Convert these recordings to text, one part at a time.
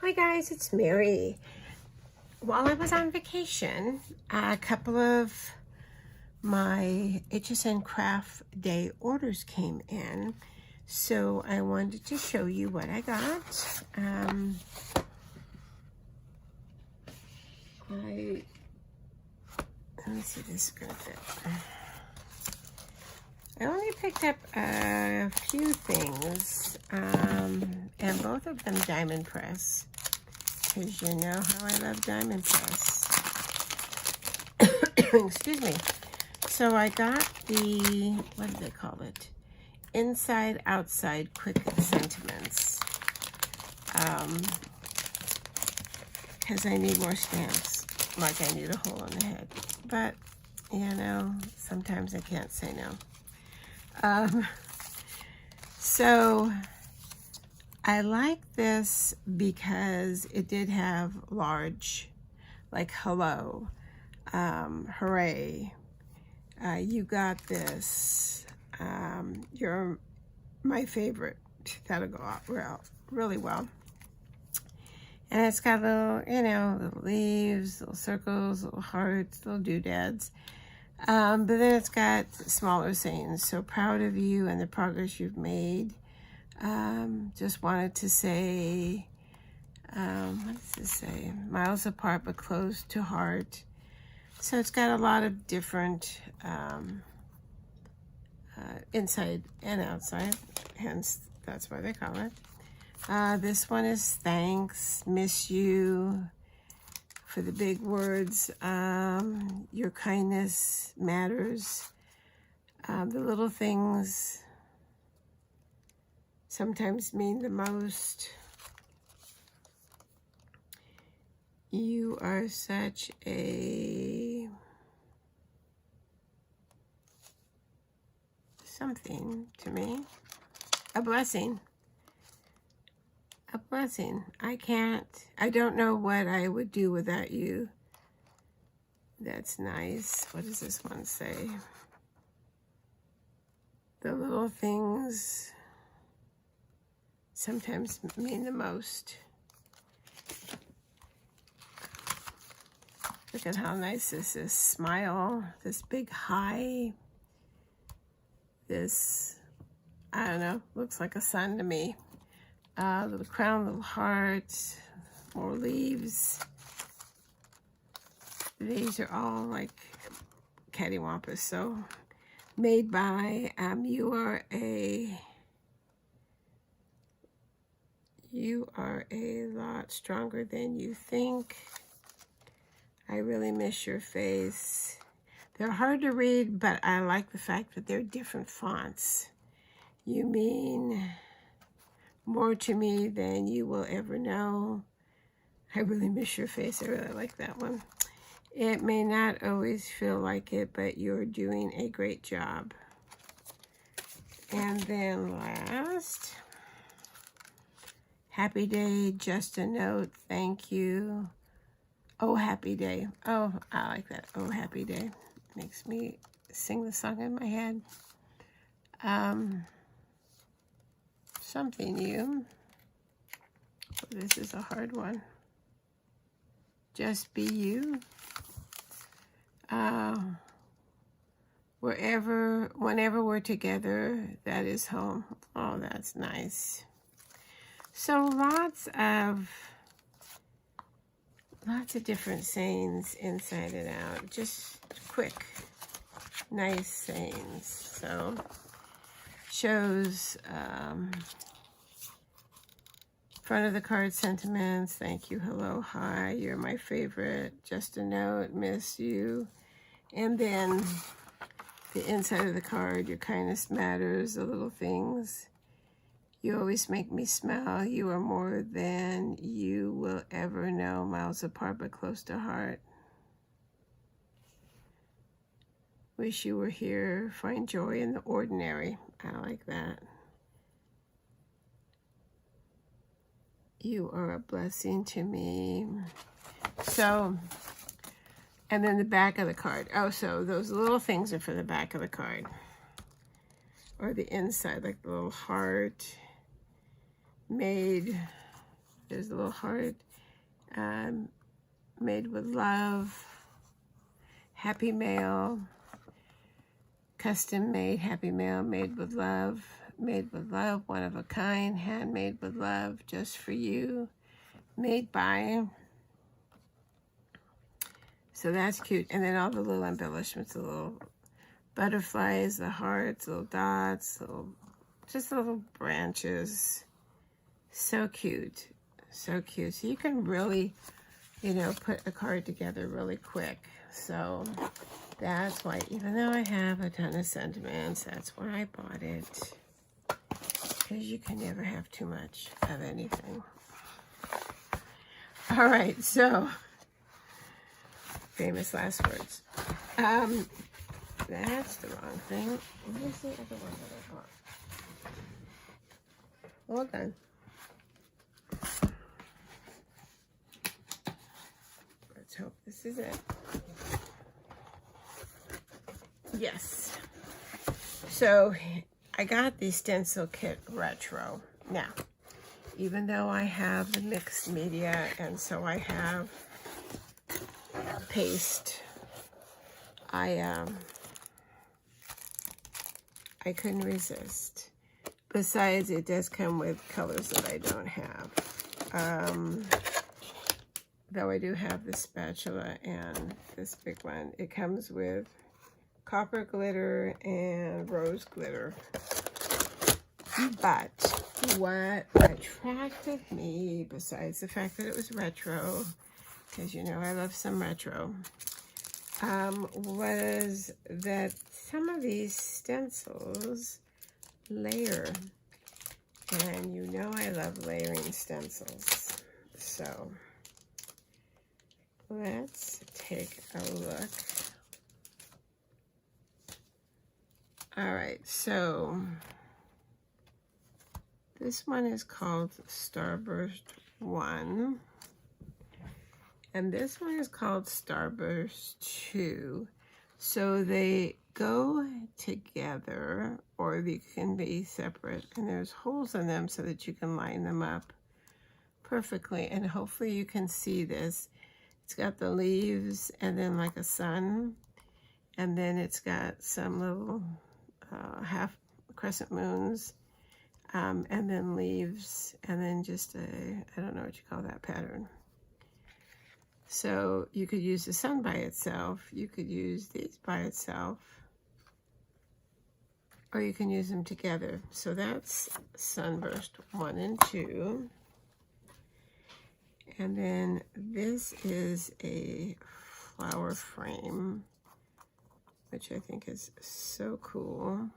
Hi guys, it's Mary. While I was on vacation, a couple of my HSN craft day orders came in, so I wanted to show you what I got. Let me see if this is gonna fit. I only picked up a few things, and both of them diamond press, because you know how I love diamond press. Excuse me. So I got the, what do they call it? Inside Outside Quick Sentiments. Because I need more stamps, like I need a hole in the head. But, you know, sometimes I can't say no. So I like this because it did have large, like hello, hooray, you got this, you're my favorite. That'll go out really well. And it's got little, you know, little leaves, little circles, little hearts, little doodads. But then it's got smaller sayings. So proud of you and the progress you've made. Just wanted to say, what does this say? Miles apart but close to heart. So it's got a lot of different inside and outside, hence that's why they call it. This one is thanks, miss you, for the big words. Your kindness matters. The little things sometimes mean the most. You are such a something to me. A blessing. A blessing. I don't know what I would do without you. That's nice. What does this one say? The little things sometimes mean the most. Look at how nice this is. Smile, this big high, this, I don't know, looks like a sun to me. Little crown, little heart, more leaves. These are all like cattywampus. So made by, you are a lot stronger than you think. I really miss your face. They're hard to read, but I like the fact that they're different fonts. You mean more to me than you will ever know. I really miss your face. I really like that one. It may not always feel like it, but you're doing a great job. And then last, happy day, just a note, thank you. Oh, happy day. Oh, I like that. Oh, happy day. Makes me sing the song in my head. Something new. Oh, this is a hard one. Just be you. Whenever we're together, that is home. Oh, that's nice. So lots of different sayings inside and out. Just quick, nice sayings. So shows front of the card sentiments. Thank you, hello, hi, you're my favorite. Just a note, miss you. And then the inside of the card, your kindness matters, the little things. You always make me smile. You are more than you will ever know. Miles apart but close to heart. Wish you were here. Find joy in the ordinary. I like that. You are a blessing to me. So, and then the back of the card. Oh, so those little things are for the back of the card. Or the inside, like the little heart made There's a little heart. Made with love. Happy mail. Custom made happy mail, made with love. Made with love, one of a kind, handmade with love, just for you. Made by. So that's cute. And then all the little embellishments, the little butterflies, the hearts, little dots, just little branches. So cute. So cute. So you can really, you know, put a card together really quick. So that's why, even though I have a ton of sentiments, that's why I bought it. Because you can never have too much of anything. All right, so famous last words. That's the wrong thing. Where's the other one that I bought? Hold on. Let's hope this is it. Yes. So I got the Stencil kit retro. Now, even though I have the mixed media, and so I have paste, I couldn't resist. Besides, it does come with colors that I don't have. Though I do have the spatula and this big one. It comes with copper glitter and rose glitter. But what attracted me, besides the fact that it was retro, because you know I love some retro, was that some of these stencils layer. And you know I love layering stencils. So let's take a look. All right, so this one is called Starburst 1. And this one is called Starburst 2. So they go together, or they can be separate. And there's holes in them so that you can line them up perfectly. And hopefully you can see this. It's got the leaves and then like a sun. And then it's got some little half crescent moons. And then leaves. And then just I don't know what you call that pattern. So you could use the sun by itself. You could use these by itself. Or you can use them together. So that's Sunburst 1 and 2. And then this is a flower frame, which I think is so cool.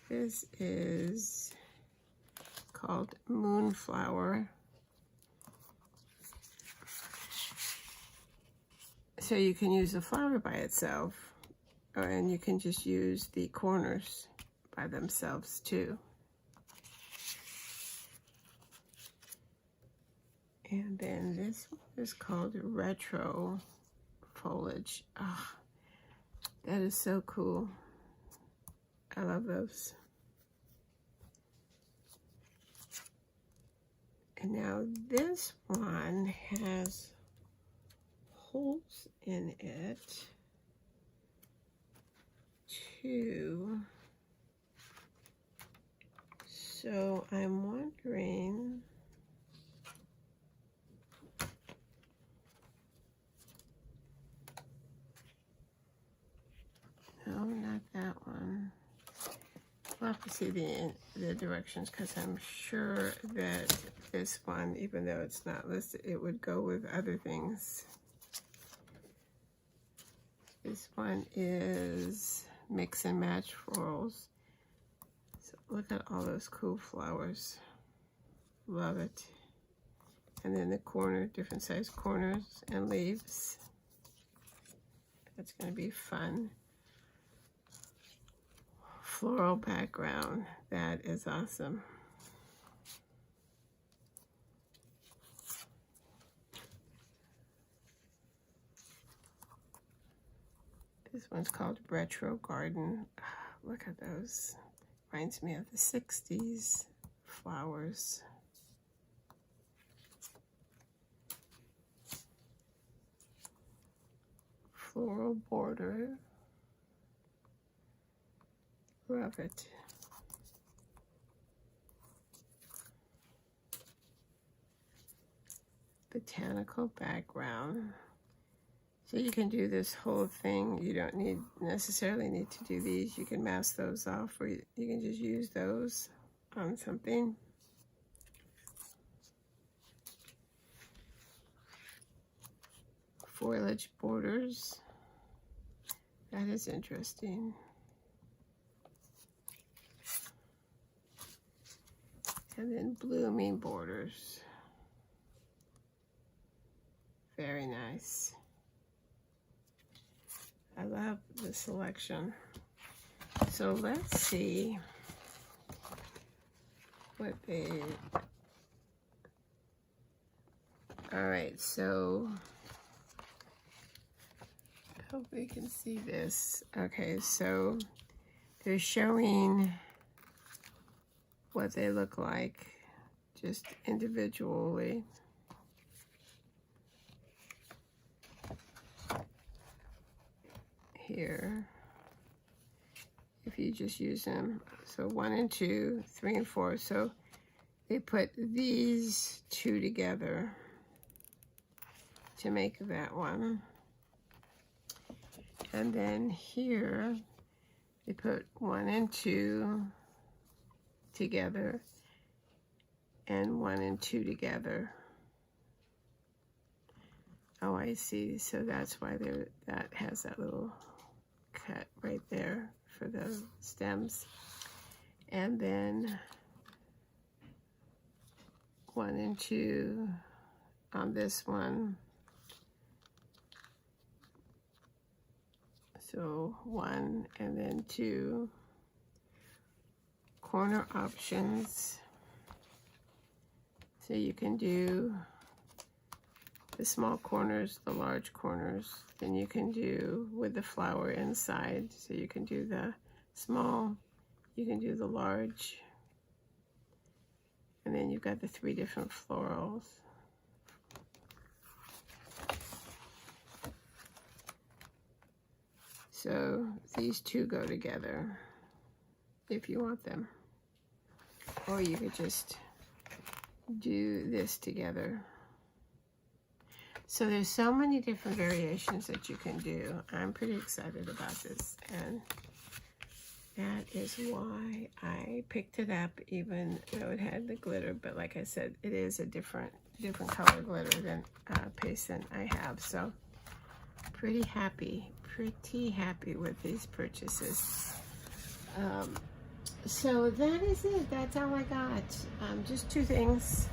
This is called Moonflower. So you can use the flower by itself, and you can just use the corners by themselves too. And then this one is called Retro Foliage. Oh, that is so cool. I love those. And now this one has holes in it too. So I'm wondering, no, not that one. We'll have to see the directions, because I'm sure that this one, even though it's not listed, it would go with other things. This one is Mix and Match Florals. So look at all those cool flowers. Love it. And then the corner, different size corners and leaves. That's going to be fun. Floral background. That is awesome. This one's called Retro Garden. Look at those. Reminds me of the 60s flowers. Floral border. Love it. Botanical background. So you can do this whole thing. You don't necessarily need to do these. You can mask those off, or you can just use those on something. Foliage borders. That is interesting. And then blooming borders. Very nice. I love the selection. So let's see what they... All right, so I hope we can see this. Okay, so they're showing what they look like just individually. Here, if you just use them, so 1 and 2, 3 and 4. So they put these two together to make that one. And then here, they put 1 and 2 together and 1 and 2 together. Oh, I see. So that's why that has that little cut right there for the stems. And then 1 and 2 on this one. So 1 and then 2. Corner options. So you can do the small corners, the large corners. Then you can do with the flower inside. So you can do the small, you can do the large. And then you've got the 3 different florals. So these two go together if you want them. Or you could just do this together. So there's so many different variations that you can do. I'm pretty excited about this, and that is why I picked it up, even though it had the glitter. But like I said, it is a different color glitter than paste than I have. So pretty happy with these purchases. So that is it. That's all I got. Just 2 things.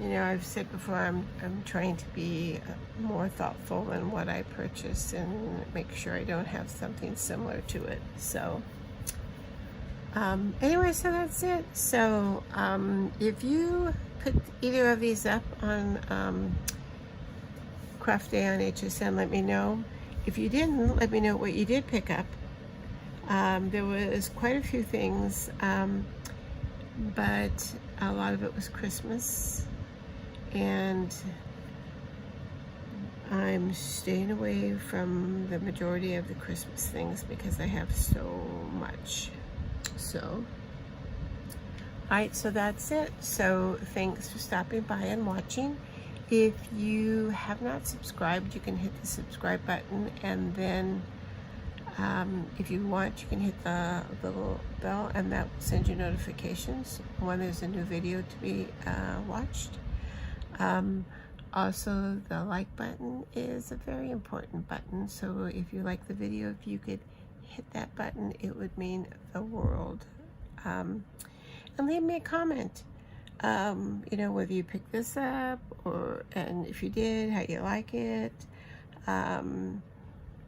You know, I've said before, I'm trying to be more thoughtful in what I purchase and make sure I don't have something similar to it. So anyway, so that's it. So if you put either of these up on Craft Day on HSN, let me know. If you didn't, let me know what you did pick up. There was quite a few things, but a lot of it was Christmas, and I'm staying away from the majority of the Christmas things because I have so much. So, alright, so that's it. So thanks for stopping by and watching. If you have not subscribed, you can hit the subscribe button, and then if you want, you can hit the little bell, and that will send you notifications when there's a new video to be watched. Also, the like button is a very important button, so if you like the video, if you could hit that button, it would mean the world. And leave me a comment, you know, whether you picked this up, and if you did, how you like it.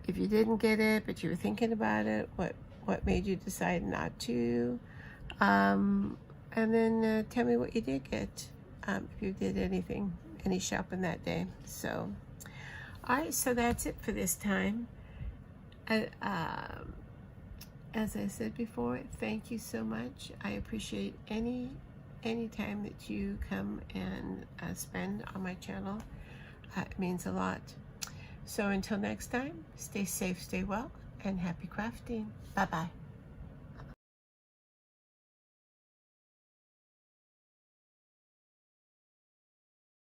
If you didn't get it, but you were thinking about it, what made you decide not to? And then tell me what you did get, if you did any shopping that day. So, all right, so that's it for this time. as I said before, thank you so much. I appreciate any time that you come and spend on my channel. It means a lot. So until next time, stay safe, stay well, and happy crafting. Bye-bye.